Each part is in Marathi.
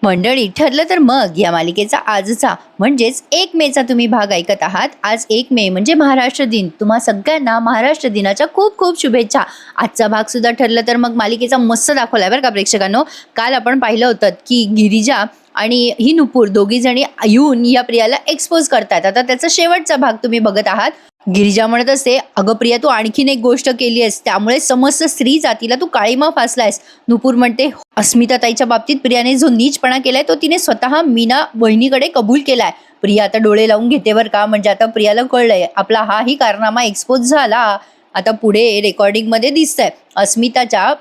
मंडळी, ठरलं तर मग या मालिकेचा आजचा म्हणजेच 1 मेचा तुम्ही भाग ऐकत आहात. आज 1 मे म्हणजे महाराष्ट्र दिन. तुम्हा सगळ्यांना महाराष्ट्र दिनाच्या खूप खूप शुभेच्छा. आजचा भाग सुद्धा ठरलं तर मग मालिकेचा मस्त दाखवलाय बरं का प्रेक्षकांनो. काल आपण पाहिलं होतं की गिरिजा आणि ही नुपूर दोघी जणी येऊन या प्रियाला एक्सपोज करतात. आता त्याचा शेवटचा भाग तुम्ही बघत आहात. गिरिजा म्हणत असते, अगं प्रिया, तू आणखीन एक गोष्ट केली आहेस, त्यामुळे समस्त स्त्री जातीला तू काळीमा फासलायस. नुपूर म्हणते, अस्मिता ताईच्या बाबतीत प्रियाने जो नीचपणा केलाय तो तिने स्वतः मीना वहिनीकडे कबूल केलाय. प्रिया आता डोळे लावून घेते बरं का. म्हणजे आता प्रियाला कळलंय आपला हाही कारनामा एक्सपोज झाला. आता पुढे रेकॉर्डिंग मध्ये दिसतंय अस्मिताच्या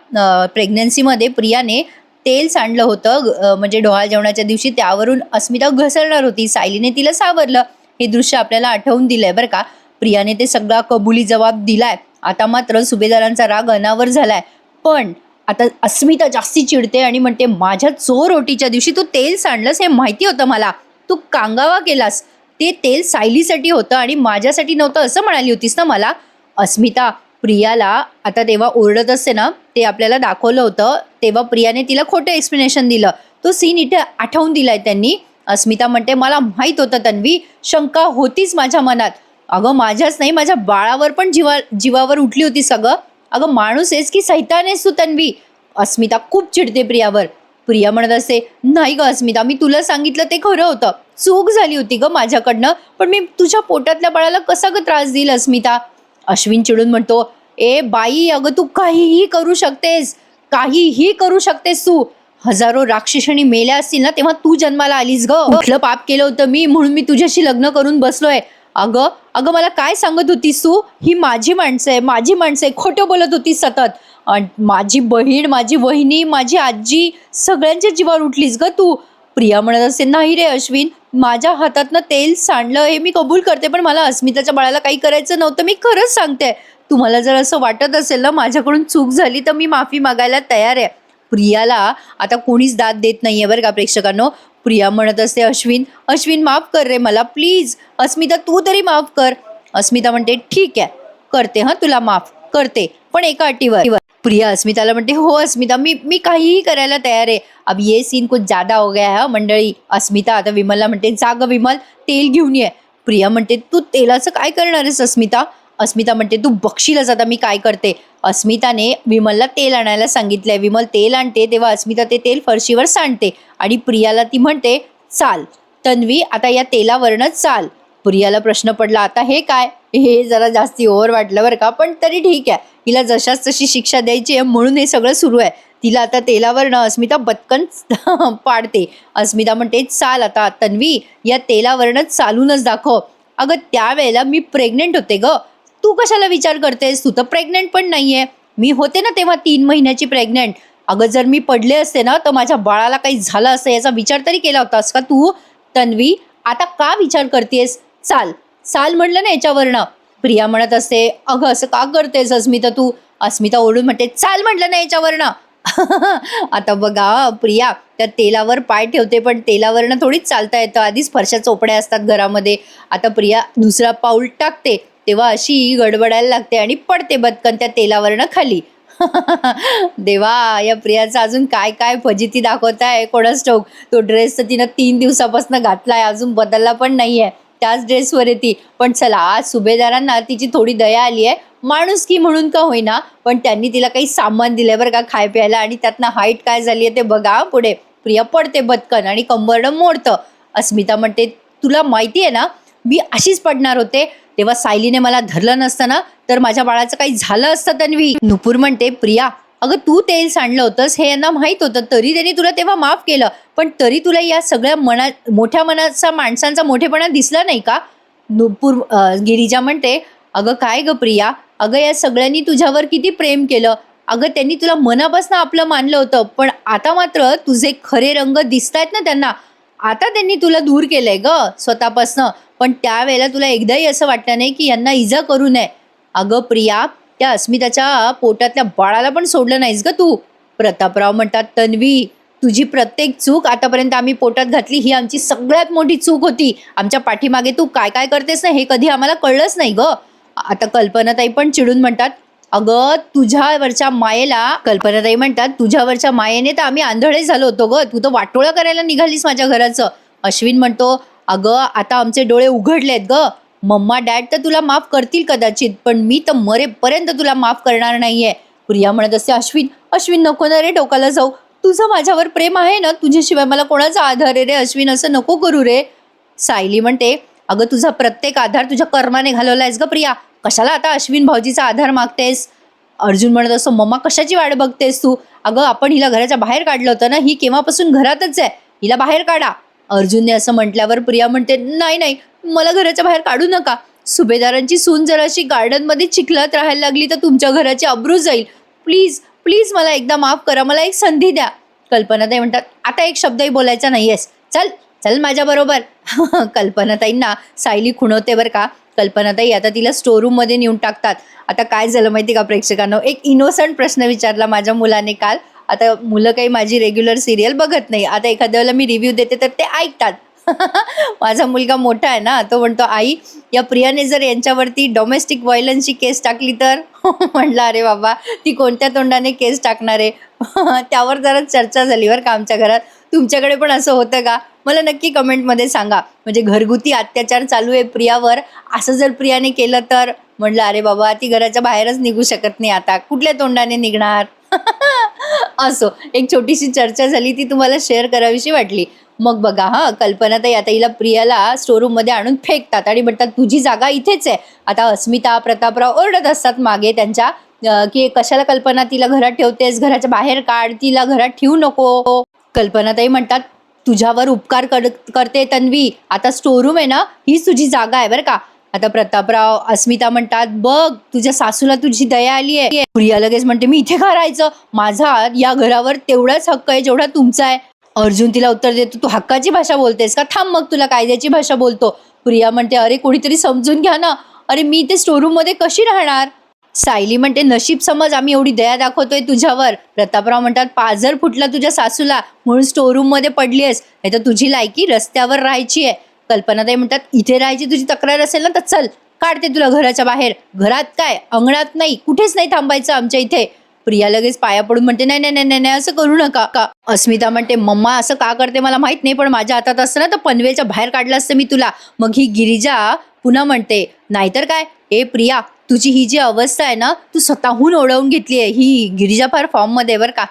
प्रेग्नन्सीमध्ये प्रियाने तेल सांडलं होतं, म्हणजे डोहाळ जेवणाच्या दिवशी. त्यावरून अस्मिता घसरणार होती. सायलीने तिला सावरलं. हे दृश्य आपल्याला आठवून दिलंय बरं का. प्रियाने ते सगळा कबुली जबाब दिलाय. आता मात्र सुभेदारांचा राग अनावर झालाय. पण आता अस्मिता जास्ती चिडते आणि म्हणते, माझ्या चोर ओटीच्या दिवशी तू तेल सांडलंस हे माहिती होतं मला. तू कांगावा केलास. ते तेल सायलीसाठी होतं आणि माझ्यासाठी नव्हतं असं म्हणाली होतीस ना मला. अस्मिता प्रियाला आता तेव्हा ओरडत असते ना, ते आपल्याला दाखवलं होतं. तेव्हा प्रियाने तिला खोटं एक्सप्लेनेशन दिलं. तो सीन इथे आठवून दिलाय त्यांनी. अस्मिता म्हणते, मला माहित होतं तन्वी, शंका होतीच माझ्या मनात. अगं माझ्याच नाही, माझ्या बाळावर पण जीवावर उठली होतीस का गं? अगं माणूस आहेस की सैतान आहेस तू तन्वी? अस्मिता खूप चिडते प्रियावर. प्रिया म्हणत असते, नाही ग अस्मिता, मी तुला सांगितलं ते खरं होतं. चूक झाली होती ग माझ्याकडनं. पण मी तुझ्या पोटातल्या बाळाला कसा ग त्रास देईल अस्मिता? अश्विन चिडून म्हणतो, ए बाई, अगं तू काहीही करू शकतेस, काहीही करू शकतेस तू. हजारो राक्षसणी मेल्या असतील ना तेव्हा तू जन्माला आलीस ग. कुठलं पाप केलं होतं मी म्हणून मी तुझ्याशी लग्न करून बसलोय? अगं अगं मला काय सांगत होतीस तू? ही माझी माणसं आहे, माझी माणसं आहे. खोटं बोलत होतीस सतत. माझी बहीण, माझी वहिनी, माझी आजी, सगळ्यांच्या जीवावर उठलीस ग तू. प्रिया म्हणत असते, नाही रे अश्विन, माझ्या हातातनं तेल सांडलं हे मी कबूल करते, पण मला अस्मिताच्या बाळाला काही करायचं नव्हतं. मी खरंच सांगते. तुम्हाला जर असं वाटत असेल ना माझ्याकडून चूक झाली तर मी माफी मागायला तयार आहे. प्रियाला आता कोणीच दाद देत नाहीये बरं का प्रेक्षकांनो. प्रिया म्हणत असते, अश्विन अश्विन माफ कर रे मला प्लीज. अस्मिता तू तरी माफ कर. अस्मिता म्हणते, ठीक आहे करते, हा तुला माफ करते, पण एका अटीवर. प्रिया अस्मिताला म्हणते, हो अस्मिता, मी काहीही करायला तयार आहे. अब ये सीन कुछ ज्यादा हो गया है मंडळी. अस्मिता आता विमलला म्हणते, जाग विमल, तेल घेऊन ये. प्रिया म्हणते, तू तेलाचं काय करणार आहेस अस्मिता? अस्मिता म्हणते, तू बघशीलच आता मी काय करते. अस्मिताने विमलला तेल आणायला सांगितलंय. विमल तेल आणते तेव्हा अस्मिता ते तेल फरशीवर सांडते आणि प्रियाला ती म्हणते, चाल तन्वी, आता या तेलावरनच चाल. प्रियाला प्रश्न पडला, आता हे काय? हे जरा जास्ती ओव्हर वाटलं बरं का, पण तरी ठीक आहे. हिला जशाच तशी शिक्षा द्यायची आहे म्हणून हे सगळं सुरू आहे. तिला आता तेलावरनं अस्मिता बत्कन पाडते. अस्मिता म्हणते, चाल आता तन्वी, या तेलावरनच चालूनच दाखव. अगं त्यावेळेला मी प्रेग्नेंट होते ग. तू कशाला विचार करतेस? तू तर प्रेग्नेंट पण नाहीये. मी होते ना तेव्हा 3 महिन्याची प्रेग्नेंट. अगं जर मी पडले असते ना तर माझ्या बाळाला काही झालं असतं याचा विचार तरी केला होतास का तू? तन्वी, आता का विचार करतेस? चाल चाल म्हटलं ना याच्यावरनं. प्रिया म्हणत असते, अगं असं का करतेस अस्मिता तू? अस्मिता ओढून म्हणते, चाल म्हटलं ना याच्यावरनं. आता बघा प्रिया त्या तेलावर पाय ठेवते, पण तेलावरनं थोडीच चालता येतं. आधीच फरशा चोपड्या असतात घरामध्ये. आता प्रिया दुसरा पाऊल टाकते तेव्हा अशी गडबडायला लागते आणि पडते बदकन त्या तेलावरनं खाली. देवा, या प्रियाचा अजून काय काय फजिती दाखवताय कोणाच ठाऊक. तो ड्रेस तर तिनं 3 दिवसापासून घातलाय, अजून बदलला पण नाहीये. त्याच ड्रेसवर आहे ती. पण चला, आज सुभेदारांना तिची थोडी दया आली आहे, माणुसकी म्हणून का होईना, पण त्यांनी तिला काही सामान दिलंय बरं का खाय प्यायला. आणि त्यातनं हाईट काय झाली आहे ते बघा पुढे. प्रिया पडते बदकन आणि कंबरडं मोडतं. अस्मिता म्हणते, तुला माहिती आहे ना मी अशीच पडणार होते. तेव्हा सायलीने मला धरलं नसतं ना तर माझ्या बाळाचं काही झालं असतं तन्वी. नुपूर म्हणते, प्रिया अगं तू तेल सांडलं होतंस हे यांना माहित होतं, तरी त्यांनी तुला तेव्हा माफ केलं. पण तरी तुला या सगळ्या मोठ्या मनाचा माणसांचा मोठेपणा दिसला नाही का? नुपूर गिरिजा म्हणते, अगं काय ग प्रिया, अगं या सगळ्यांनी तुझ्यावर किती प्रेम केलं. अगं त्यांनी तुला मनापासून आपलं मानलं होतं, पण आता मात्र तुझे खरे रंग दिसतायत ना त्यांना. आता त्यांनी तुला दूर केलंय ग स्वतःपासनं. पण त्यावेळेला तुला एकदाही असं वाटलं नाही की यांना इजा करू नये. अगं प्रिया, त्या अस्मिताच्या पोटातल्या बाळाला पण सोडलं नाहीस ग तू. प्रतापराव म्हणतात, तन्वी तुझी प्रत्येक चूक आतापर्यंत आम्ही पोटात घातली ही आमची सगळ्यात मोठी चूक होती. आमच्या पाठीमागे तू काय काय करतेस ना हे कधी आम्हाला कळलंच नाही ग. आता कल्पनाताई पण चिडून म्हणतात, अगं तुझ्यावरच्या मायेला, कल्पनाताई म्हणतात, तुझ्यावरच्या मायेने तर आम्ही आंधळे झालो होतो ग, तू तर वाटोळं करायला निघालीस माझ्या घराचं. अश्विन म्हणतो, अगं आता आमचे डोळे उघडलेत ग, मम्मा डॅड तर तुला माफ करतील कदाचित, पण मी तर मरेपर्यंत तुला माफ करणार नाहीये. प्रिया म्हणत असते, अश्विन अश्विन नको ना रे डोकाला जाऊ, तुझं माझ्यावर प्रेम आहे ना, तुझ्याशिवाय मला कोणाचा आधार आहे रे अश्विन, असं नको करू रे. सायली म्हणते, अगं तुझा प्रत्येक आधार तुझ्या कर्माने घालवलायस ग प्रिया, कशाला आता अश्विन भाऊजीचा आधार मागतेस. अर्जुन म्हणत असतो, मम्मा कशाची वाट बघतेस तू, अगं आपण हिला घराच्या बाहेर काढलं होतं ना, ही केव्हापासून घरातच आहे, हिला बाहेर काढा. अर्जुनने असं म्हटल्यावर प्रिया म्हणते, नाही नाही मला घराच्या बाहेर काढू नका, सुभेदारांची सून जर अशी गार्डनमध्ये चिखलात राहायला लागली तर तुमच्या घराची अब्रू जाईल, प्लीज प्लीज मला एकदा माफ करा, मला एक संधी द्या. कल्पनाताई म्हणतात, आता एक शब्दही बोलायचा नाहीयेस, चल चल माझ्याबरोबर. कल्पनाताईंना सायली खुणवते बरं का. कल्पनाताई आता तिला स्टोरूममध्ये नेऊन टाकतात. आता काय झालं माहिती का प्रेक्षकांनो, एक इनोसंट प्रश्न विचारला माझ्या मुलाने काल. आता मुलं काही माझी रेग्युलर सिरियल बघत नाही, आता एखाद्या वेळेला मी रिव्ह्यू देते तर ते ऐकतात. माझा मुलगा मोठा आहे ना, तो म्हणतो, आई या प्रियाने जर यांच्यावरती डोमेस्टिक व्हायलन्सची केस टाकली तर. म्हटलं अरे बाबा, ती कोणत्या तोंडाने केस टाकणार आहे. त्यावर जरा चर्चा झाली बरं का आमच्या घरात. तुमच्याकडे पण असं होतं का, मला नक्की कमेंटमध्ये सांगा. म्हणजे घरगुती अत्याचार चालू आहे प्रियावर, असं जर प्रियाने केलं तर. म्हटलं अरे बाबा, ती घराच्या बाहेरच निघू शकत नाही, आता कुठल्या तोंडाने निघणार. असो, एक छोटीशी चर्चा झाली, ती तुम्हाला शेअर करावीशी वाटली. मग बघा कल्पनाताई आता हिला प्रियाला स्टोरूममध्ये आणून फेकतात आणि म्हणतात, तुझी जागा इथेच आहे. आता अस्मिता प्रतापराव ओरडत असतात मागे त्यांच्या, की कशाला कल्पना तिला घरात ठेवतेस, घराच्या बाहेर काढ, तिला घरात ठेवू नको. कल्पनाताई म्हणतात, तुझ्यावर उपकार करते तन्वी, आता स्टोरूम आहे ना, हीच तुझी जागा आहे बरं का. आता प्रतापराव अस्मिता म्हणतात, बघ तुझ्या सासूला तुझी दया आली आहे. प्रिया लगेच म्हणते, मी इथे का राहायचं, माझा या घरावर तेवढाच हक्क आहे जेवढा तुमचा आहे. अर्जुन तिला उत्तर देतो, तू हक्काची भाषा बोलतेस का, थांब मग तुला कायद्याची भाषा बोलतो. प्रिया म्हणते, अरे कोणीतरी समजून घ्या ना, अरे मी ते स्टोरूम मध्ये कशी राहणार. सायली म्हणते, नशीब समज आम्ही एवढी दया दाखवतोय तुझ्यावर. प्रतापराव म्हणतात, पाझर फुटला तुझ्या सासूला म्हणून स्टोरूम मध्ये पडली आहेस, नाही तर तुझी लायकी रस्त्यावर राहायची आहे. कल्पनाताई म्हणतात, इथे राहायची तुझी तक्रार असेल ना तर चल, काढते तुला घराच्या बाहेर, घरात काय अंगणात नाही, कुठेच नाही थांबायचं आमच्या इथे. प्रिया लगेच पाया पडून म्हणते, नाही नाही नाही नाही असं करू नका का. अस्मिता म्हणते, मम्मा असं का करते मला माहित नाही, पण माझ्या हातात असतं ना तर पनवेलच्या बाहेर काढलं असतं मी तुला. मग ही गिरिजा पुन्हा म्हणते, नाहीतर काय, ए प्रिया तुझी ही जी अवस्था आहे ना, तू स्वतःहून ओढवून घेतली आहे. ही गिरिजा फार फॉर्ममध्ये बरं का.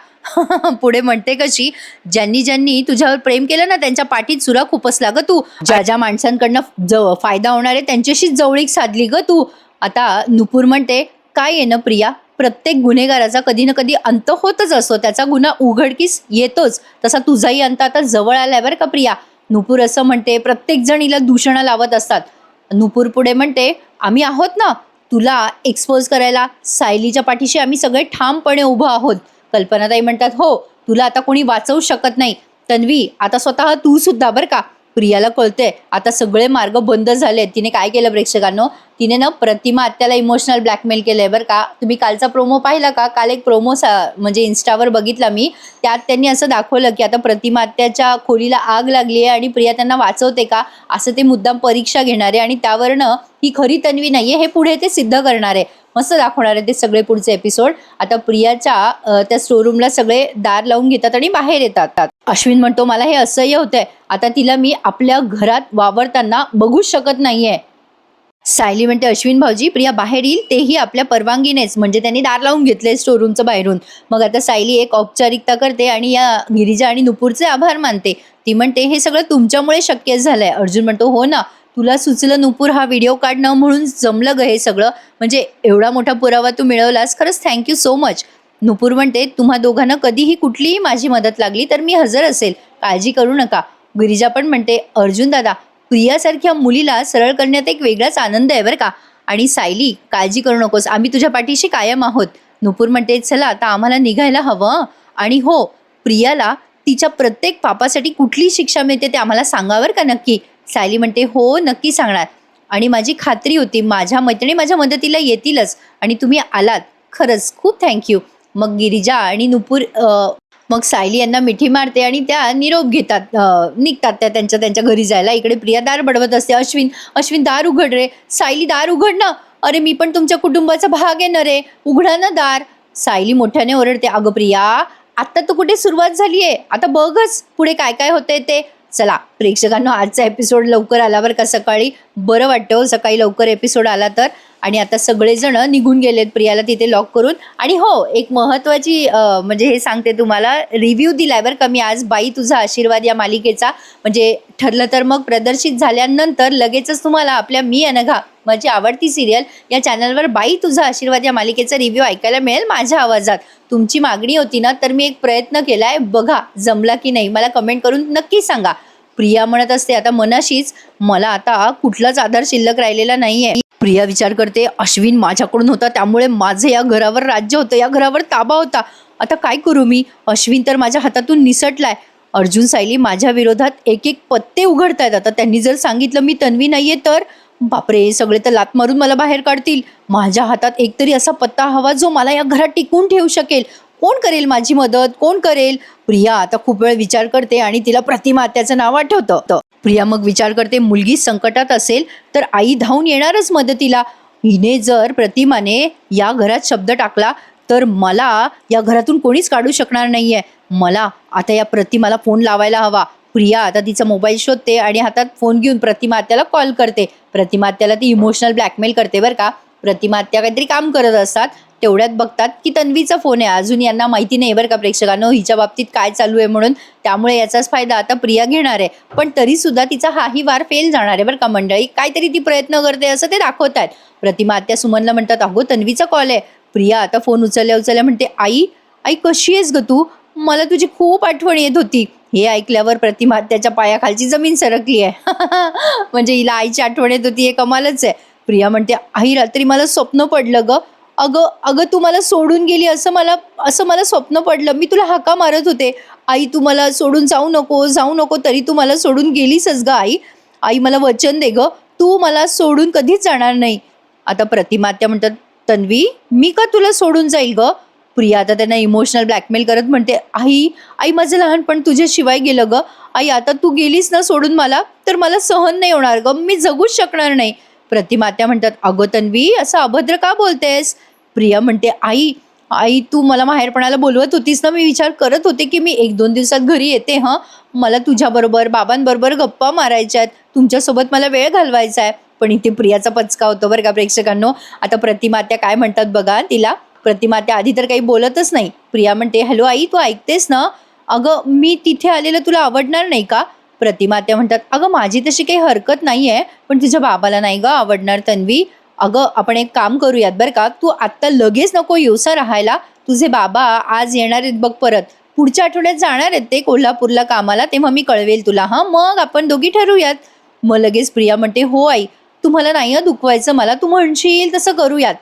पुढे म्हणते कशी, ज्यांनी ज्यांनी तुझ्यावर प्रेम केलं ना त्यांच्या पाठीत सुरा खुपसला ग तू, ज्या ज्या माणसांकडनं फायदा होणार आहे त्यांच्याशीच जवळीक साधली ग तू. आता नुपूर म्हणते, काय आहे ना प्रिया, प्रत्येक गुन्हेगाराचा कधी ना कधी अंत होतच असतो, त्याचा गुन्हा उघडकीस येतोच, तसा तुझाही अंत आता जवळ आलाय बरं का प्रिया. नुपूर असं म्हणते, प्रत्येक जण हिला दूषणं लावत असतात. नुपूर पुढे म्हणते, आम्ही आहोत ना तुला एक्सपोज करायला, सायलीच्या पाठीशी आम्ही सगळे ठामपणे उभं आहोत. कल्पनाताई म्हणतात, हो तुला आता कोणी वाचवू शकत नाही. तन्वी आता स्वतः तू सुद्धा बरं का. प्रियाला कळते आता सगळे मार्ग बंद झाले. तिने काय केलं प्रेक्षकांनो, तिने ना प्रतिमा आत्याला इमोशनल ब्लॅकमेल केलंय बरं का. तुम्ही कालचा प्रोमो पाहिला का, काल एक प्रोमो म्हणजे इन्स्टावर बघितला मी, त्यात त्यांनी असं दाखवलं की आता प्रतिमा आत्याच्या खोलीला आग लागली आहे आणि प्रिया त्यांना वाचवते का, असं ते मुद्दाम परीक्षा घेणार आहे आणि त्यावरनं ही खरी तन्वी नाहीये हे पुढे ते सिद्ध करणार आहे. मस्त दाखवणार आहे ते सगळे पुढचे एपिसोड. आता प्रियाच्या त्या स्टोरूमला सगळे दार लावून घेतात आणि बाहेर येतात. अश्विन म्हणतो, मला हे असह्य होतंय, आता तिला मी आपल्या घरात वावरताना बघूच शकत नाहीये. सायली म्हणते, अश्विन भाऊजी प्रिया बाहेर येईल तेही आपल्या परवानगीनेच, म्हणजे त्यांनी दार लावून घेतले स्टोरूमचं बाहेरून. मग आता सायली एक औपचारिकता करते आणि या गिरिजा आणि नुपूरचे आभार मानते. ती म्हणते, हे सगळं तुमच्यामुळे शक्य झालंय. अर्जुन म्हणतो, हो ना, तुला सुचलं नुपूर, हा व्हिडिओ काढणं म्हणून जमलं ग हे सगळं, म्हणजे एवढा मोठा पुरावा तू मिळवलास, खरंच थँक्यू सो मच. नुपूर म्हणते, तुम्हा दोघांना कधीही कुठलीही माझी मदत लागली तर मी हजर असेल, काळजी करू नका. गिरिजा पण म्हणते, अर्जुन दादा प्रियासारख्या मुलीला सरळ करण्यात एक वेगळाच आनंद आहे बरं का. आणि सायली काळजी करू नकोस, आम्ही तुझ्या पाठीशी कायम आहोत. नुपूर म्हणते, चला आता आम्हाला निघायला हवं, आणि हो प्रियाला तिच्या प्रत्येक पापासाठी कुठली शिक्षा मिळते ते आम्हाला सांगावर का नक्की. सायली म्हणते, हो नक्की सांगणार, आणि माझी खात्री होती माझ्या मैत्रिणी माझ्या मदतीला येतीलच आणि तुम्ही आलात, खरंच खूप थँक्यू. मग गिरिजा आणि नुपूर मग सायली यांना मिठी मारते आणि त्या निरोप घेतात, निघतात त्या त्यांच्या घरी जायला. इकडे प्रिया दार बडवत असते, अश्विन दार उघड रे, सायली दार उघड ना. अरे मी पण तुमच्या कुटुंबाचा भाग आहे ना रे, उघडा ना दार. सायली मोठ्याने ओरडते, अगं प्रिया, आता तर कुठे सुरुवात झालीये, आता बघच पुढे काय काय होतंय ते. चला प्रेक्षकांनो, आजचा एपिसोड लवकर आला बरं का, सकाळी बरं वाटतं हो सकाळी लवकर एपिसोड आला तर. आणि आता सगळेजण निघून गेलेत प्रियाला तिथे लॉक करून. आणि हो, एक महत्त्वाची म्हणजे हे सांगते तुम्हाला, रिव्ह्यू दिलाय बरं का मी आज बाई तुझा आशीर्वाद या मालिकेचा. म्हणजे ठरलं तर मग प्रदर्शित झाल्यानंतर लगेचच तुम्हाला आपल्या मी अनघा, माझी आवडती सिरियल, या चॅनलवर बाई तुझा आशीर्वाद या मालिकेचा रिव्ह्यू ऐकायला मिळेल माझ्या आवाजात. तुमची मागणी होती ना, तर मी एक प्रयत्न केलाय, बघा जमला की नाही मला कमेंट करून नक्की सांगा. प्रिया म्हणत असते आता मनाशीच, मला आता कुठलाच आधार शिल्लक राहिलेला नाहीये. प्रिया विचार करते, अश्विन माझ्याकडून होता त्यामुळे माझं या घरावर राज्य होतं, या घरावर ताबा होता. आता काय करू मी? अश्विन तर माझ्या हातातून निसटलाय. अर्जुन सायली माझ्या विरोधात एक एक पत्ते उघडतायत. आता त्यांनी जर सांगितलं मी तन्वी नाहीये तर बापरे, सगळे तर लात मारून मला बाहेर काढतील. माझ्या हातात एकतरी असा पत्ता हवा जो मला या घरात टिकून ठेवू शकेल. कोण करेल माझी मदत, कोण करेल? प्रिया आता खूप वेळ विचार करते आणि तिला प्रतिमा आत्याचं नाव आठवतं. प्रिया मग विचार करते, मुलगी संकटात असेल तर आई धावून येणारच मदतीला. हिने जर प्रतिमाने या घरात शब्द टाकला तर मला या घरातून कोणीच काढू शकणार नाहीये. मला आता या प्रतिमाला फोन लावायला हवा. प्रिया आता तिचा मोबाईल शोधते आणि हातात फोन घेऊन प्रतिमा आत्याला कॉल करते. प्रतिमा आत्याला ती इमोशनल ब्लॅकमेल करते बरं का. प्रतिमा आत्या काहीतरी काम करत असतात, तेवढ्यात बघतात की तन्वीचा फोन आहे. अजून यांना माहिती नाही बरं का प्रेक्षकांनो हिच्या बाबतीत काय चालू आहे म्हणून, त्यामुळे याचाच फायदा आता प्रिया घेणार आहे. पण तरी सुद्धा तिचा हाही वार फेल जाणार आहे बरं का मंडळी. काहीतरी ती प्रयत्न करते असं ते दाखवत आहेत. प्रतिमा आत्या सुमनला म्हणतात, अगो तन्वीचा कॉल आहे. प्रिया आता फोन उचलल्या म्हणते, आई आई कशी आहेस ग तू? मला तुझी खूप आठवण येत होती. हे ऐकल्यावर प्रतिमा आत्याच्या पायाखालची जमीन सरकली आहे. म्हणजे हिला आईची आठवण येत होती, हे कमालच आहे. प्रिया म्हणते, आई रात्री मला स्वप्न पडलं ग. अगं अगं तू मला सोडून गेली असं मला स्वप्न पडलं. मी तुला हाका मारत होते, आई तू मला सोडून जाऊ नको, तरी तू मला सोडून गेलीसच ग आई. आई मला वचन दे ग, तू मला सोडून कधीच जाणार नाही. आता प्रतिमा आत्या म्हणतात, तन्वी मी का तुला सोडून जाईल ग? प्रिया आता त्यांना इमोशनल ब्लॅकमेल करत म्हणते, आई माझं लहानपण तुझ्याशिवाय गेलं ग. आई आता तू गेलीस ना सोडून मला, तर मला सहन नाही होणार ग, मी जगूच शकणार नाही. प्रतिमा आत्या म्हणतात, अगं तन्वी असं अभद्र का बोलतेस? प्रिया म्हणते, आई तू मला माहेरपणाला बोलवत होतीस ना, मी विचार करत होते की मी 1-2 दिवसात घरी येते. मला तुझ्याबरोबर बाबांबरोबर गप्पा मारायच्या आहेत, तुमच्यासोबत मला वेळ घालवायचा आहे. पण इथे प्रियाचा पचका होतो बरं का प्रेक्षकांनो. आता प्रतिमा आत्या काय म्हणतात बघा तिला. प्रतिमा आत्या आधी तर काही बोलतच नाही. प्रिया म्हणते, हॅलो आई तू ऐकतेस ना? अगं मी तिथे आलेलं तुला आवडणार नाही का? प्रतिमा आत्या म्हणतात, अगं माझी तशी काही हरकत नाही आहे, पण तुझ्या बाबाला नाही ग आवडणार तन्वी. अगं आपण एक काम करूयात बरं का, तू आत्ता लगेच नको येऊसा राहायला. तुझे बाबा आज येणार आहेत बघ परत, पुढच्या आठवड्यात जाणार आहेत ते कोल्हापूरला कामाला, तेव्हा मी कळवेल तुला. मग आपण दोघी ठरवूयात. मग लगेच प्रिया म्हणते, हो आई तुम्हाला नाही दुखवायचं मला, तू म्हणशील तसं करूयात.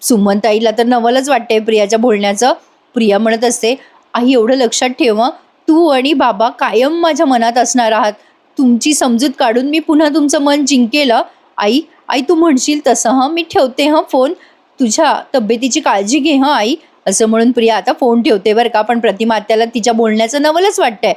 सुमनताईला तर नवलच वाटतंय प्रियाच्या बोलण्याचं. प्रिया म्हणत असते, आई एवढं लक्षात ठेव, तू आणि बाबा कायम माझ्या मनात असणार आहात. तुमची समजूत काढून मी पुन्हा तुमचं मन जिंकेल. आई तू म्हणशील तसं. मी ठेवते फोन, तुझ्या तब्येतीची काळजी घे आई. असं म्हणून प्रिया आता फोन ठेवते बरं का. पण प्रतिमा आत्याला तिच्या बोलण्याचं नवलच वाटतंय.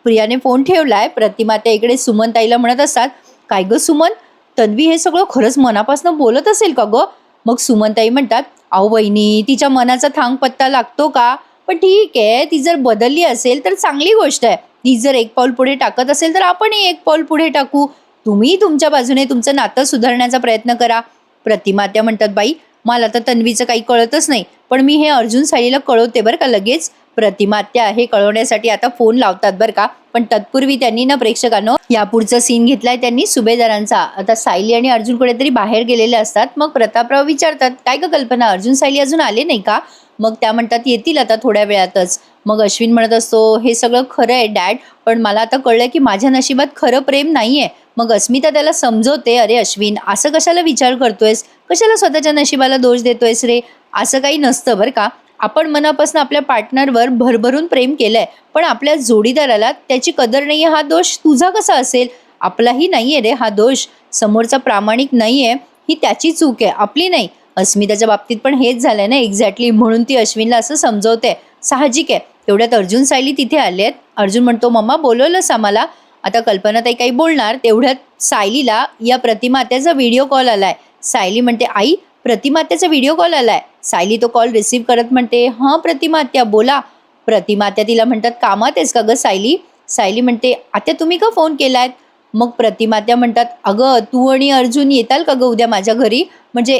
प्रियाने फोन ठेवलाय. प्रतिमा आत्या इकडे सुमनताईला म्हणत असतात, काय ग सुमन, तन्वी हे सगळं खरंच मनापासून बोलत असेल का ग? मग सुमनताई म्हणतात, अहो वहिनी तिच्या मनाचा थांग पत्ता लागतो का? पण ठीक आहे, ती जर बदलली असेल तर चांगली गोष्ट आहे. ती जर एक पाऊल पुढे टाकत असेल तर आपणही एक पाऊल पुढे टाकू. तुम्ही तुमच्या बाजूने तुमचं नातं सुधारण्याचा प्रयत्न करा. प्रतिमा आत्या म्हणतात, बाई मला तर तन्वीचं काही कळतच नाही, पण मी हे अर्जुन सायलीला कळवते बरं का लगेच. प्रतिमा आत्या हे कळवण्यासाठी आता फोन लावतात बरं का. पण तत्पूर्वी त्यांनी ना प्रेक्षकांनो यापुढचा सीन घेतलाय त्यांनी सुभेदारांचा. आता सायली आणि अर्जुन कुठेतरी बाहेर गेलेले असतात. मग प्रतापराव विचारतात, काय ग कल्पना, अर्जुन सायली अजून आले नाही का? मग त्या म्हणतात, येतील आता थोड्या वेळातच. मग अश्विन म्हणत असतो, हे सगळं खरं आहे डॅड, पण मला आता कळलं की माझ्या नशिबात खरं प्रेम नाहीये. मग अस्मिता त्याला समजवते, अरे अश्विन असं कशाला विचार करतोयस, कशाला स्वतःच्या नशिबाला दोष देतोयस रे? असं काही नसतं बरं का. आपण मनापासून आपल्या पार्टनरवर भरभरून प्रेम केलंय, पण आपल्या जोडीदाराला त्याची कदर नाहीये, हा दोष तुझा कसा असेल? आपलाही नाहीये रे हा दोष. समोरचा प्रामाणिक नाहीये ही त्याची चूक आहे, आपली नाही. अस्मिताच्या बाबतीत पण हेच झालंय ना एक्झॅक्टली, म्हणून ती अश्विनला असं समजवते. साहजिक आहे. तेवढ्यात अर्जुन सायली तिथे आलेत. अर्जुन म्हणतो, मम्मा बोलवलंस आम्हाला? आता कल्पनाताई काही बोलणार तेवढ्यात सायलीला या प्रतिमा आत्याचा व्हिडिओ कॉल आलाय. सायली म्हणते आई प्रतिमा आत्याचा व्हिडिओ कॉल आलाय. सायली तो कॉल रिसीव्ह करत म्हणते हां प्रतिमा आत्या बोला. प्रतिमा आत्या तिला म्हणतात कामात आहेस का गं सायली. सायली म्हणते आत्या तुम्ही का फोन केलायत. मग प्रतिमा आत्या म्हणतात अगं तू आणि अर्जुन येताल का गं उद्या माझ्या घरी, म्हणजे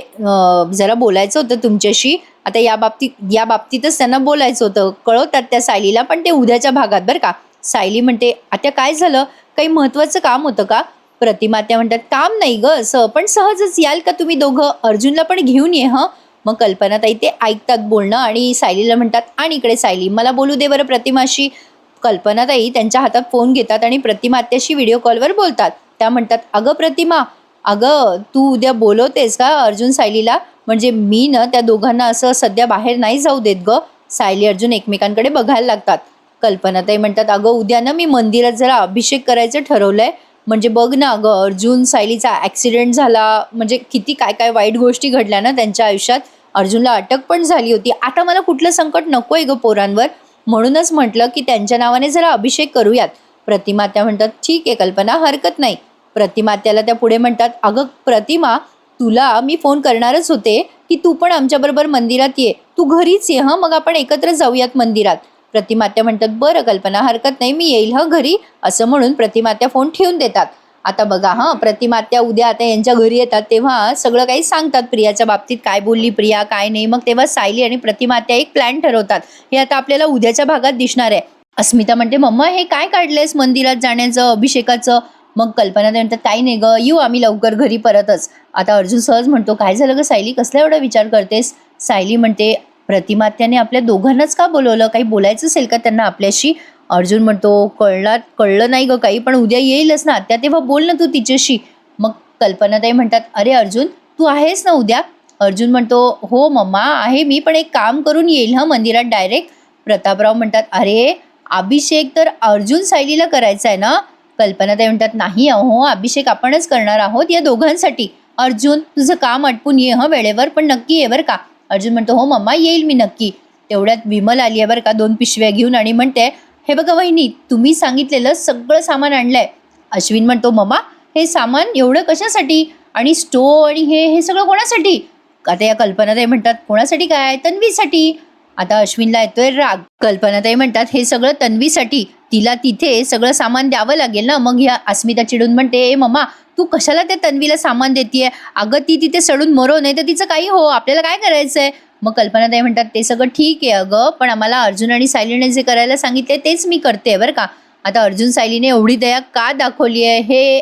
जरा बोलायचं होतं तुमच्याशी. आता या बाबतीतच त्यांना बोलायचं होतं. कळवतात त्या सायलीला, पण ते उद्याच्या भागात बरं का. सायली म्हणते आत्या काय झालं, काही महत्त्वाचं काम होतं का. प्रतिमा आत्या म्हणतात काम नाही ग असं, पण सहजच याल का तुम्ही दोघं, अर्जुनला पण घेऊन ये हं. मग कल्पनाताई ते ऐकतात बोलणं आणि सायलीला म्हणतात आणि इकडे सायली मला बोलू दे बरं प्रतिमाशी. कल्पनाताई त्यांच्या हातात फोन घेतात आणि प्रतिमा आत्याशी व्हिडिओ कॉलवर बोलतात. त्या म्हणतात अगं प्रतिमा, अगं तू उद्या बोलवतेस का अर्जुन सायलीला, म्हणजे मी ना त्या दोघांना असं सध्या बाहेर नाही जाऊ देत ग. सायली अर्जुन एकमेकांकडे बघायला लागतात. कल्पनाताई म्हणतात अगं उद्या ना मी मंदिरात जरा अभिषेक करायचं ठरवलंय, म्हणजे बघ ना अगं अर्जुन सायलीचा ॲक्सिडेंट झाला, म्हणजे किती काय काय वाईट गोष्टी घडल्या ना त्यांच्या आयुष्यात. अर्जुनला अटक पण झाली होती. आता मला कुठलं संकट नको आहे गं पोरांवर, म्हणूनच म्हटलं की त्यांच्या नावाने जरा अभिषेक करूयात. प्रतिमा त्या म्हणतात ठीक आहे कल्पना, हरकत नाही. प्रतिमा त्याला त्या पुढे म्हणतात अगं प्रतिमा तुला मी फोन करणारच होते की तू पण आमच्याबरोबर मंदिरात ये, तू घरीच ये हं, मग आपण एकत्र जाऊयात मंदिरात. प्रतिमात्या म्हणतात बरं कल्पना हरकत नाही, मी येईल हं घरी, असं म्हणून प्रतिमात्या फोन ठेवून देतात. आता बघा हां, प्रतिमात्या उद्या आता यांच्या घरी येतात तेव्हा सगळं काही सांगतात प्रियाच्या बाबतीत, काय बोलली प्रिया काय नाही. मग तेव्हा सायली आणि प्रतिमात्या एक प्लॅन ठरवतात. हे आता आपल्याला उद्याच्या भागात दिसणार आहे. अस्मिता म्हणते मम्मा हे काय काढलंयस मंदिरात जाण्याचं अभिषेकाचं. मग कल्पना म्हणतात काही नाही ग, येऊ आम्ही लवकर घरी परतच. आता अर्जुन सहज म्हणतो काय झालं ग सायली, कसला एवढा विचार करतेस. सायली म्हणते प्रतिमात्याने आपल्या दोघांनाच का बोलवलं, काही बोलायचं असेल का त्यांना आपल्याशी. अर्जुन म्हणतो कळलं नाही ग काही, पण उद्या येईलच ना त्या, तेव्हा बोल ना तू तिच्याशी. मग कल्पनाताई म्हणतात अरे अर्जुन तू आहेस ना उद्या. अर्जुन म्हणतो हो मम्मा आहे मी, पण एक काम करून येईल हं मंदिरात डायरेक्ट. प्रतापराव म्हणतात अरे अभिषेक तर अर्जुन सायलीला करायचा आहे ना. कल्पनाताई म्हणतात नाही अहो अभिषेक आपणच करणार आहोत या दोघांसाठी. अर्जुन तुझं काम आटपून ये हं वेळेवर, पण नक्की ये बरं का. अर्जुन म्हणतो हो मम्मा येईल मी नक्की. तेवढ्यात विमल आली आहे बरं का 2 पिशव्या घेऊन आणि म्हणते हे बघा वहिनी तुम्ही सांगितलेलं सगळं सामान आणलंय. अश्विन म्हणतो मम्मा हे सामान एवढं कशासाठी, आणि स्टोव आणि हे सगळं कोणासाठी. आता या कल्पनाताई म्हणतात कोणासाठी काय, तन्वीसाठी. आता अश्विनला येतोय राग. कल्पनाताई म्हणतात हे सगळं तन्वीसाठी, तिला तिथे सगळं सामान द्यावं लागेल ना. मग ह्या अस्मिता चिडून म्हणते ए मम्मा तू कशाला त्या तन्वीला सामान देतीये, अगं ती तिथे सडून मरो नाही तर तिचं काही हो, आपल्याला काय करायचंय. मग कल्पनाताई म्हणतात ते सगळं ठीक आहे अगं, पण आम्हाला अर्जुन आणि सायलीने जे करायला सांगितले तेच मी करते बरं का. आता अर्जुन सायलीने एवढी दया का दाखवली आहे हे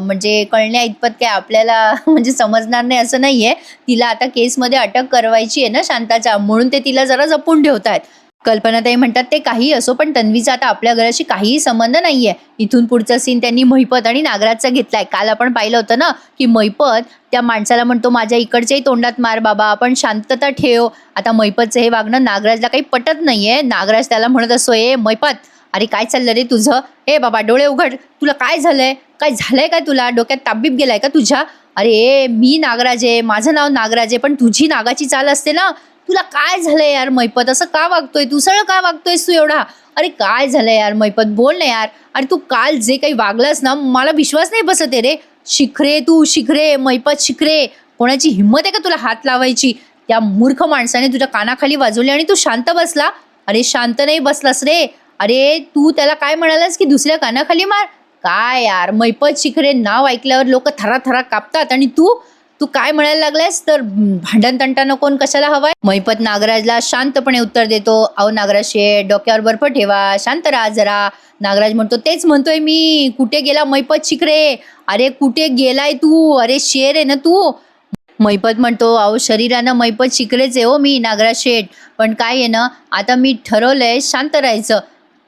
म्हणजे कळण्या इतपत काय आपल्याला म्हणजे समजणार नाही असं नाही आहे. तिला आता केसमध्ये अटक करवायची आहे ना शांताच्या, म्हणून ते तिला जरा जपून ठेवत आहेत. कल्पनाताई म्हणतात ते काही असो, पण तन्वीचा आता आपल्या घराशी काहीही संबंध नाही आहे. इथून पुढचा सीन त्यांनी महिपत आणि नागराजचा घेतलाय. काल आपण पाहिलं होतं ना की महिपत त्या माणसाला म्हणतो माझ्या इकडच्याही तोंडात मार बाबा, आपण शांतता ठेव. आता महिपतचं हे वागणं नागराजला काही पटत नाहीये. नागराज त्याला म्हणत असतो ए महिपत अरे काय चाललं रे तुझं, ए बाबा डोळे उघड, तुला काय झालंय, काय झालंय काय तुला, डोक्यात ताबीब गेलाय का तुझ्या. अरे मी नागराज आहे, माझं नाव नागराज आहे, पण तुझी नागाची चाल असते ना. तुला काय झालंय यार महिपत, असं का वागतोय तू, सरळ का वागतोयस तू एवढा. अरे काय झालंय यार महिपत बोल ना यार. अरे तू काल जे काही वागलास ना मला विश्वास नाही बसत आहे रे. शिखरे तू शिखरे महिपत शिखरे, कोणाची हिंमत आहे का तुला हात लावायची. त्या मूर्ख माणसाने तुझ्या कानाखाली वाजवली आणि तू शांत बसला. अरे शांत नाही बसलास रे. अरे तू त्याला काय म्हणालास की दुसऱ्या कानाखाली मार. काय यार महिपत शिखरे नाव ऐकल्यावर लोक थरा कापतात आणि तू काय म्हणायला लागलायस, तर भांडण तंटा नको कशाला हवाय. महिपत नागराजला शांतपणे उत्तर देतो अहो नागराज शेठ डोक्यावर बर्फ ठेवा, शांत राहा जरा. नागराज म्हणतो तेच म्हणतोय मी, कुठे गेला महिपत शिखरे, अरे कुठे गेलाय तू, अरे शेर आहे ना तू. महिपत म्हणतो अहो शरीरानं महिपत शिखरेच आहे हो मी नागराज शेठ, पण काय आहे ना आता मी ठरवलंय शांत राहायचं.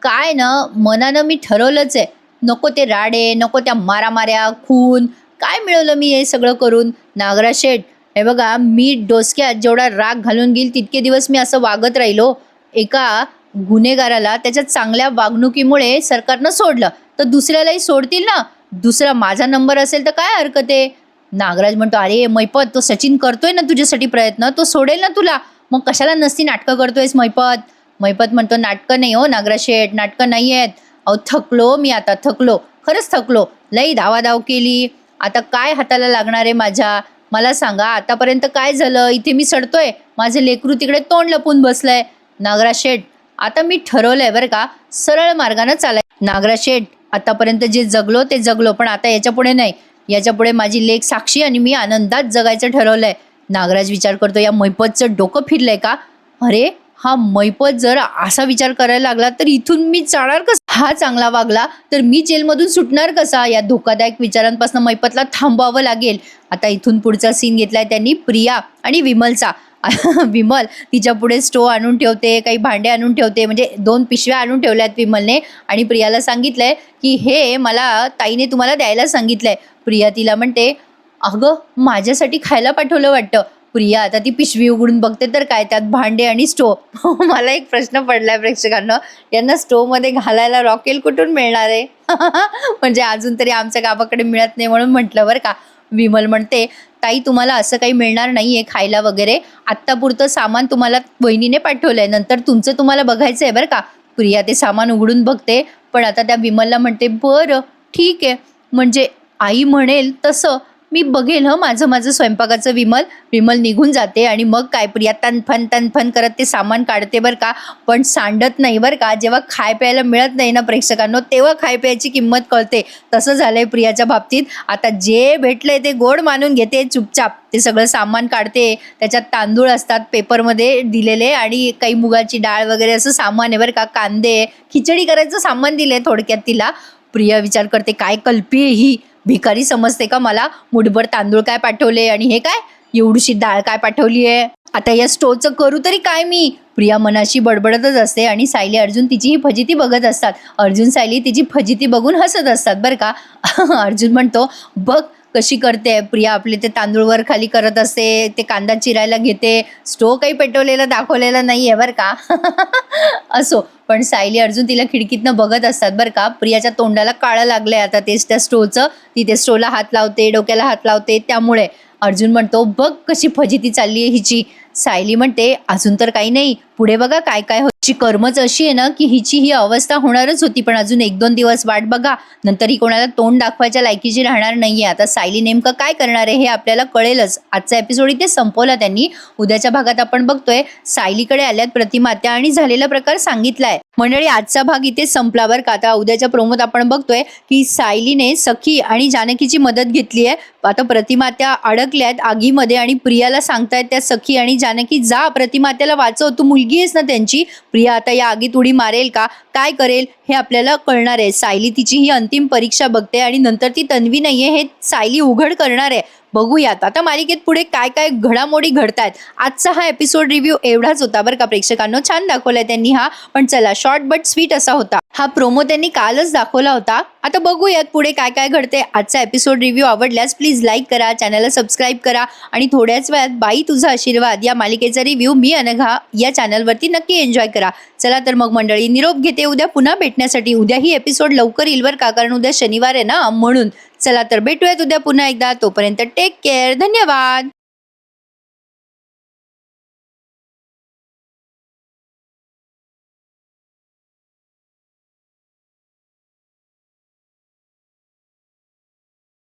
काय ना मनानं मी ठरवलंच आहे, नको ते राडे, नको त्या मारामाऱ्या खून, काय मिळवलं मी हे सगळं करून. नागराज शेठ हे बघा मी डोसक्यात जेवढा राग घालून घेईल तितके दिवस मी असं वागत राहिलो. एका गुन्हेगाराला त्याच्या चांगल्या वागणुकीमुळे सरकारनं सोडलं तर दुसऱ्यालाही सोडतील ना. दुसरा माझा नंबर असेल तर काय हरकत आहे. नागराज म्हणतो अरे महिपत तो सचिन करतोय ना तुझ्यासाठी प्रयत्न, तो सोडेल ना तुला, मग कशाला नसती नाटकं करतोयस महिपत. महिपत म्हणतो नाटकं नाही हो नागराज शेठ, नाटकं नाही आहेत. अहो थकलो मी आता, थकलो खरंच थकलो, लई धावाधाव केली, आता काय हाताला लागणार आहे माझ्या. मला सांगा आतापर्यंत काय झालं? इथे मी सडतोय, माझं लेकरू तिकडे तोंड लपून बसलंय. नागराज शेठ, आता मी ठरवलंय बरं का, सरळ मार्गाने चालाय. नागराज शेठ, आतापर्यंत जे जगलो ते जगलो, पण आता याच्यापुढे नाही. याच्यापुढे माझी लेक साक्षी आणि मी आनंदात जगायचं ठरवलंय. नागराज विचार करतो, या मैपतचं डोकं फिरलंय का? अरे, हा मैपत जर असा विचार करायला लागला तर इथून मी चालणार कसा? हा चांगला वागला तर मी जेलमधून सुटणार कसा? या धोकादायक विचारांपासून मैपतला थांबवावं लागेल. आता इथून पुढचा सीन घेतलाय त्यांनी प्रिया आणि विमलचा. विमल तिच्या पुढे स्टोव आणून ठेवते, काही भांडे आणून ठेवते, म्हणजे 2 पिशव्या आणून ठेवल्यात विमलने आणि प्रियाला सांगितलंय की हे मला ताईने तुम्हाला द्यायला सांगितलंय. प्रिया तिला म्हणते, अगं माझ्यासाठी खायला पाठवलं वाटतं. प्रिया आता ती पिशवी उघडून बघते तर काय त्यात भांडे आणि स्टोव. मला एक प्रश्न पडलाय प्रेक्षकांना, यांना स्टोवमध्ये घालायला रॉकेल कुठून मिळणार आहे? म्हणजे अजून तरी आमच्या गावाकडे मिळत नाही म्हणून म्हटलं बरं का. विमल म्हणते, ताई तुम्हाला असं काही मिळणार नाहीये खायला वगैरे, आत्तापुरतं सामान तुम्हाला वहिनीने पाठवलंय, नंतर तुमचं तुम्हाला बघायचं आहे बरं का. प्रिया ते सामान उघडून बघते, पण आता त्या विमलला म्हणते, बरं ठीक आहे, म्हणजे आई म्हणेल तसं मी बघेल माझं माझं स्वयंपाकाचं. विमल निघून जाते आणि मग काय प्रिया तनफन करत ते सामान काढते बरं का, पण सांडत नाही बरं का. जेव्हा खाय प्यायला मिळत नाही ना प्रेक्षकांनो, तेव्हा खाय प्यायची किंमत कळते. तसं झालंय प्रियाच्या बाबतीत. आता जे भेटलंय ते गोड मानून घेते चुपचाप. ते सगळं सामान काढते, त्याच्यात तांदूळ असतात पेपरमध्ये दिलेले आणि काही मुगाची डाळ वगैरे असं सामान आहे बरं का. कांदे, खिचडी करायचं सामान दिलंय थोडक्यात तिला. प्रिया विचार करते, काय कल्पी आहे ही? भिकारी समजते का मला? मुठभर तांदूळ काय पाठवले आणि हे काय एवढीशी डाळ काय पाठवली आहे? आता या स्टोवचं करू तरी काय मी? प्रिया मनाशी बडबडतच असते आणि सायली अर्जुन तिची ही फजिती बघत असतात. अर्जुन सायली तिची फजिती बघून हसत असतात बरं का. अर्जुन म्हणतो, बघ कशी करते प्रिया, आपले ते तांदूळ वर खाली करत असते, ते कांदा चिरायला घेते, स्टोव काही पेटवलेला दाखवलेला नाहीये बरं का. असो, पण सायली अर्जुन तिला खिडकीतनं बघत असतात बरं का. प्रियाच्या तोंडाला काळं लागलंय आता तेच त्या स्टोवचं. ती ते स्टोवला हात लावते, डोक्याला हात लावते, त्यामुळे. अर्जुन म्हणतो, बघ कशी फजिती चालली आहे हिची. सायली म्हणते, अजून तर काही नाही, पुढे बघा काय काय हिची कर्मच अशी आहे ना की हिची ही अवस्था होणारच होती, पण अजून 1-2 दिवस वाट बघा, नंतर ही कोणाला तोंड दाखवायच्या लायकीची राहणार नाहीये. आता सायली नेमकं काय करणार आहे हे आपल्याला कळेलच. आजचा एपिसोड इथे संपवला त्यांनी. उद्याच्या भागात आपण बघतोय सायलीकडे आल्यात प्रतिमात्या आणि झालेला प्रकार सांगितलाय. मंडळी, आजचा भाग इथे संपला बरं का. आता उद्याच्या प्रोमोत आपण बघतोय की सायलीने सखी आणि जानकीची मदत घेतली आहे. आता प्रतिमात्या अडकल्यात आगीमध्ये आणि प्रियाला सांगतायत त्या सखी आणि जानकी, जा प्रतिमात्याला वाचव, तू मुलगी आहेस ना त्यांची. प्रिया आता या आगीत उडी मारेल का, काय करेल हे आपल्याला कळणार आहे. सायली तिची ही अंतिम परीक्षा बघते आणि नंतर ती तन्वी नाहीये हे सायली उघड करणार आहे. बघूयात आता मालिकेत पुढे काय काय घडामोडी घडतायत. आजचा हा एपिसोड रिव्ह्यू एवढाच होता बरं का प्रेक्षकांनो. छान दाखवलाय त्यांनी हा, पण चला शॉर्ट बट स्वीट असा होता हा प्रोमो. त्यांनी कालच दाखवला होता. आता बघूयात पुढे काय काय घडते. आजचा एपिसोड रिव्ह्यू आवडल्यास प्लीज लाईक करा, चॅनलला सबस्क्राईब करा आणि थोड्याच वेळात बाई तुझा आशीर्वाद या मालिकेचा रिव्ह्यू मी अनघा या चॅनलवरती नक्की एन्जॉय करा. चला तर मग मंडळी, निरोप घेते उद्या पुन्हा भेटण्यासाठी. उद्याही एपिसोड लवकर येईल बरं का, कारण उद्या शनिवार आहे ना म्हणून. चला तर भेटूयात उद्या पुन्हा एकदा. तोपर्यंत टेक केअर. धन्यवाद.